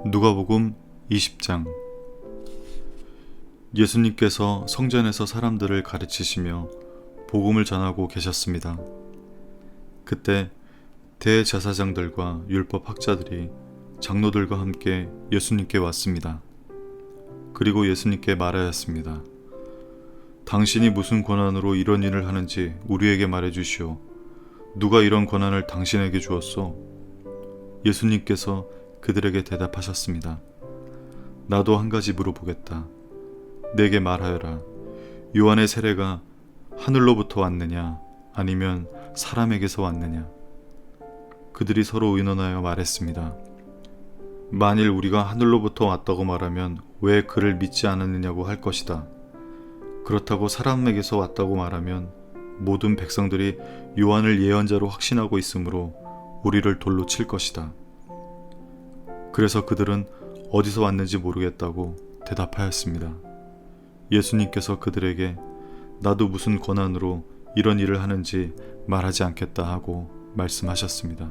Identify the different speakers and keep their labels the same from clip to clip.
Speaker 1: 누가복음 20장. 예수님께서 성전에서 사람들을 가르치시며 복음을 전하고 계셨습니다. 그때 대제사장들과 율법학자들이 장로들과 함께 예수님께 왔습니다. 그리고 예수님께 말하였습니다. 당신이 무슨 권한으로 이런 일을 하는지 우리에게 말해주시오. 누가 이런 권한을 당신에게 주었소? 예수님께서 그들에게 대답하셨습니다. 나도 한 가지 물어보겠다. 내게 말하여라. 요한의 세례가 하늘로부터 왔느냐 아니면 사람에게서 왔느냐? 그들이 서로 의논하여 말했습니다. 만일 우리가 하늘로부터 왔다고 말하면 왜 그를 믿지 않았느냐고 할 것이다. 그렇다고 사람에게서 왔다고 말하면 모든 백성들이 요한을 예언자로 확신하고 있으므로 우리를 돌로 칠 것이다. 그래서 그들은 어디서 왔는지 모르겠다고 대답하였습니다. 예수님께서 그들에게 나도 무슨 권한으로 이런 일을 하는지 말하지 않겠다 하고 말씀하셨습니다.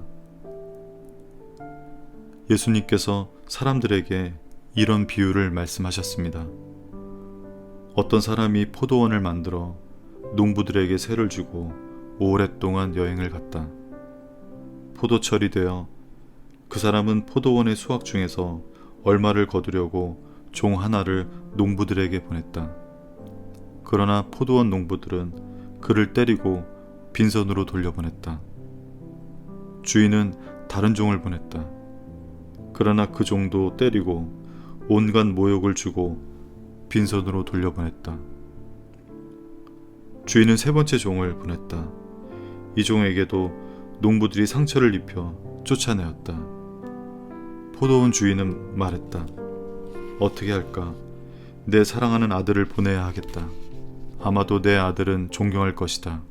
Speaker 1: 예수님께서 사람들에게 이런 비유를 말씀하셨습니다. 어떤 사람이 포도원을 만들어 농부들에게 세를 주고 오랫동안 여행을 갔다. 포도철이 되어 그 사람은 포도원의 수확 중에서 얼마를 거두려고 종 하나를 농부들에게 보냈다. 그러나 포도원 농부들은 그를 때리고 빈손으로 돌려보냈다. 주인은 다른 종을 보냈다. 그러나 그 종도 때리고 온갖 모욕을 주고 빈손으로 돌려보냈다. 주인은 세 번째 종을 보냈다. 이 종에게도 농부들이 상처를 입혀 쫓아내었다. 포도원 주인은 말했다. 어떻게 할까? 내 사랑하는 아들을 보내야 하겠다. 아마도 내 아들은 존경할 것이다.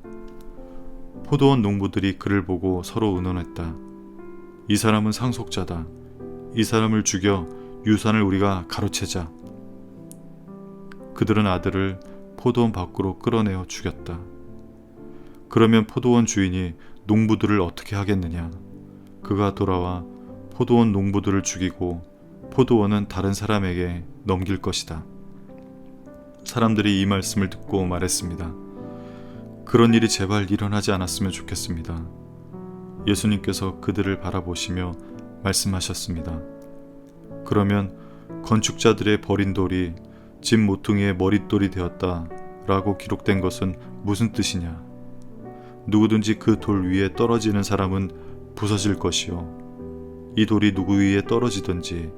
Speaker 1: 포도원 농부들이 그를 보고 서로 의논했다. 이 사람은 상속자다. 이 사람을 죽여 유산을 우리가 가로채자. 그들은 아들을 포도원 밖으로 끌어내어 죽였다. 그러면 포도원 주인이 농부들을 어떻게 하겠느냐? 그가 돌아와 포도원 농부들을 죽이고 포도원은 다른 사람에게 넘길 것이다. 사람들이 이 말씀을 듣고 말했습니다. 그런 일이 제발 일어나지 않았으면 좋겠습니다. 예수님께서 그들을 바라보시며 말씀하셨습니다. 그러면 건축자들의 버린 돌이 집 모퉁이의 머릿돌이 되었다 라고 기록된 것은 무슨 뜻이냐? 누구든지 그 돌 위에 떨어지는 사람은 부서질 것이요 이 돌이 누구 위에 떨어지든지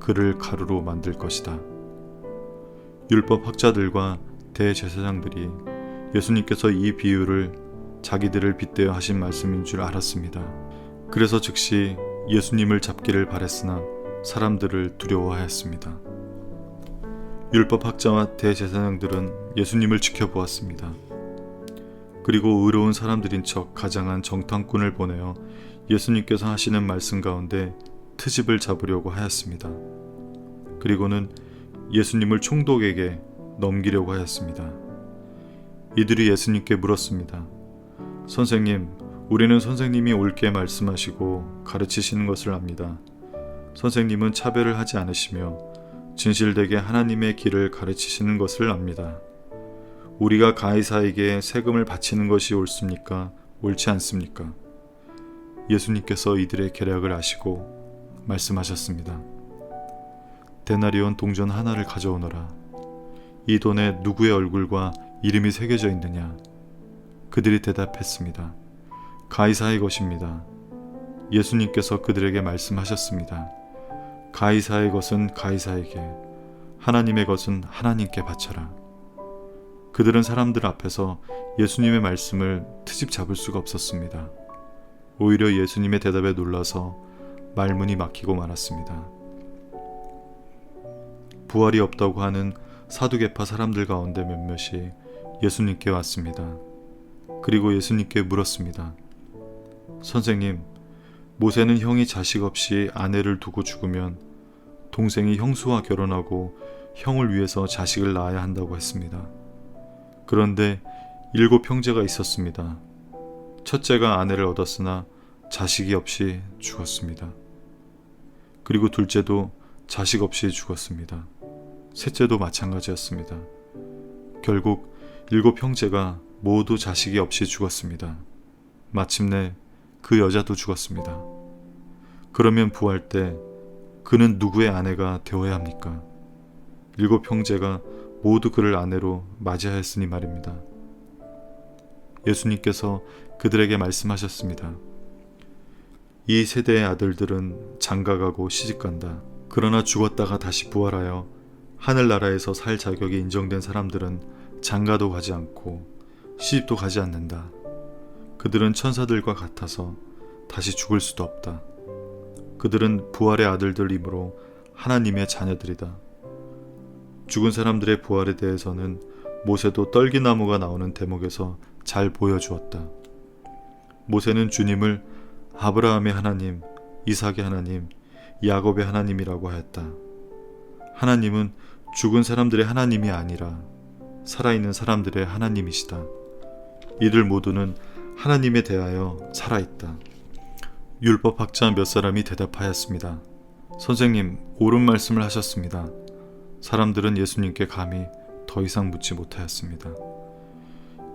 Speaker 1: 그를 가루로 만들 것이다. 율법 학자들과 대제사장들이 예수님께서 이 비유를 자기들을 빗대어 하신 말씀인 줄 알았습니다. 그래서 즉시 예수님을 잡기를 바랬으나 사람들을 두려워하였습니다. 율법 학자와 대제사장들은 예수님을 지켜보았습니다. 그리고 의로운 사람들인 척 가장한 정탐꾼을 보내어 예수님께서 하시는 말씀 가운데 트집을 잡으려고 하였습니다. 그리고는 예수님을 총독에게 넘기려고 하였습니다. 이들이 예수님께 물었습니다. 선생님, 우리는 선생님이 옳게 말씀하시고 가르치시는 것을 압니다. 선생님은 차별을 하지 않으시며 진실되게 하나님의 길을 가르치시는 것을 압니다. 우리가 가이사에게 세금을 바치는 것이 옳습니까? 옳지 않습니까? 예수님께서 이들의 계략을 아시고 말씀하셨습니다. 데나리온 동전 하나를 가져오너라. 이 돈에 누구의 얼굴과 이름이 새겨져 있느냐? 그들이 대답했습니다. 가이사의 것입니다. 예수님께서 그들에게 말씀하셨습니다. 가이사의 것은 가이사에게, 하나님의 것은 하나님께 바쳐라. 그들은 사람들 앞에서 예수님의 말씀을 트집 잡을 수가 없었습니다. 오히려 예수님의 대답에 놀라서 말문이 막히고 말았습니다. 부활이 없다고 하는 사두개파 사람들 가운데 몇몇이 예수님께 왔습니다. 그리고 예수님께 물었습니다. 선생님, 모세는 형이 자식 없이 아내를 두고 죽으면 동생이 형수와 결혼하고 형을 위해서 자식을 낳아야 한다고 했습니다. 그런데 7 형제가 있었습니다. 첫째가 아내를 얻었으나 자식이 없이 죽었습니다. 그리고 둘째도 자식 없이 죽었습니다. 셋째도 마찬가지였습니다. 결국 7 형제가 모두 자식이 없이 죽었습니다. 마침내 그 여자도 죽었습니다. 그러면 부활 때 그는 누구의 아내가 되어야 합니까? 7 형제가 모두 그를 아내로 맞이하였으니 말입니다. 예수님께서 그들에게 말씀하셨습니다. 이 세대의 아들들은 장가가고 시집간다. 그러나 죽었다가 다시 부활하여 하늘나라에서 살 자격이 인정된 사람들은 장가도 가지 않고 시집도 가지 않는다. 그들은 천사들과 같아서 다시 죽을 수도 없다. 그들은 부활의 아들들이므로 하나님의 자녀들이다. 죽은 사람들의 부활에 대해서는 모세도 떨기나무가 나오는 대목에서 잘 보여주었다. 모세는 주님을 아브라함의 하나님, 이삭의 하나님, 야곱의 하나님이라고 하였다. 하나님은 죽은 사람들의 하나님이 아니라 살아있는 사람들의 하나님이시다. 이들 모두는 하나님에 대하여 살아있다. 율법학자 몇 사람이 대답하였습니다. 선생님, 옳은 말씀을 하셨습니다. 사람들은 예수님께 감히 더 이상 묻지 못하였습니다.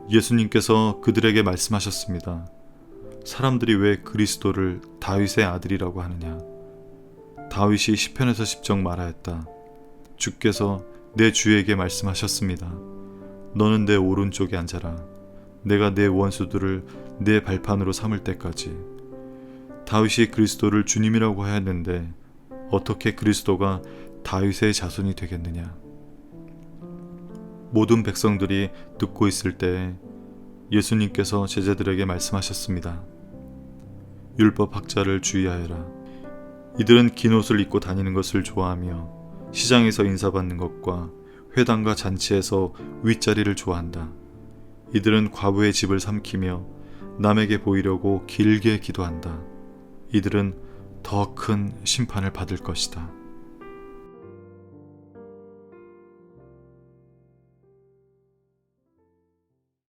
Speaker 1: 예수님께서 그들에게 말씀하셨습니다. 사람들이 왜 그리스도를 다윗의 아들이라고 하느냐? 다윗이 시편에서 직접 말하였다. 주께서 내 주에게 말씀하셨습니다. 너는 내 오른쪽에 앉아라. 내가 내 원수들을 내 발판으로 삼을 때까지. 다윗이 그리스도를 주님이라고 하였는데 어떻게 그리스도가 다윗의 자손이 되겠느냐? 모든 백성들이 듣고 있을 때에 예수님께서 제자들에게 말씀하셨습니다. 율법학자를 주의하여라. 이들은 긴 옷을 입고 다니는 것을 좋아하며 시장에서 인사받는 것과 회당과 잔치에서 윗자리를 좋아한다. 이들은 과부의 집을 삼키며 남에게 보이려고 길게 기도한다. 이들은 더 큰 심판을 받을 것이다.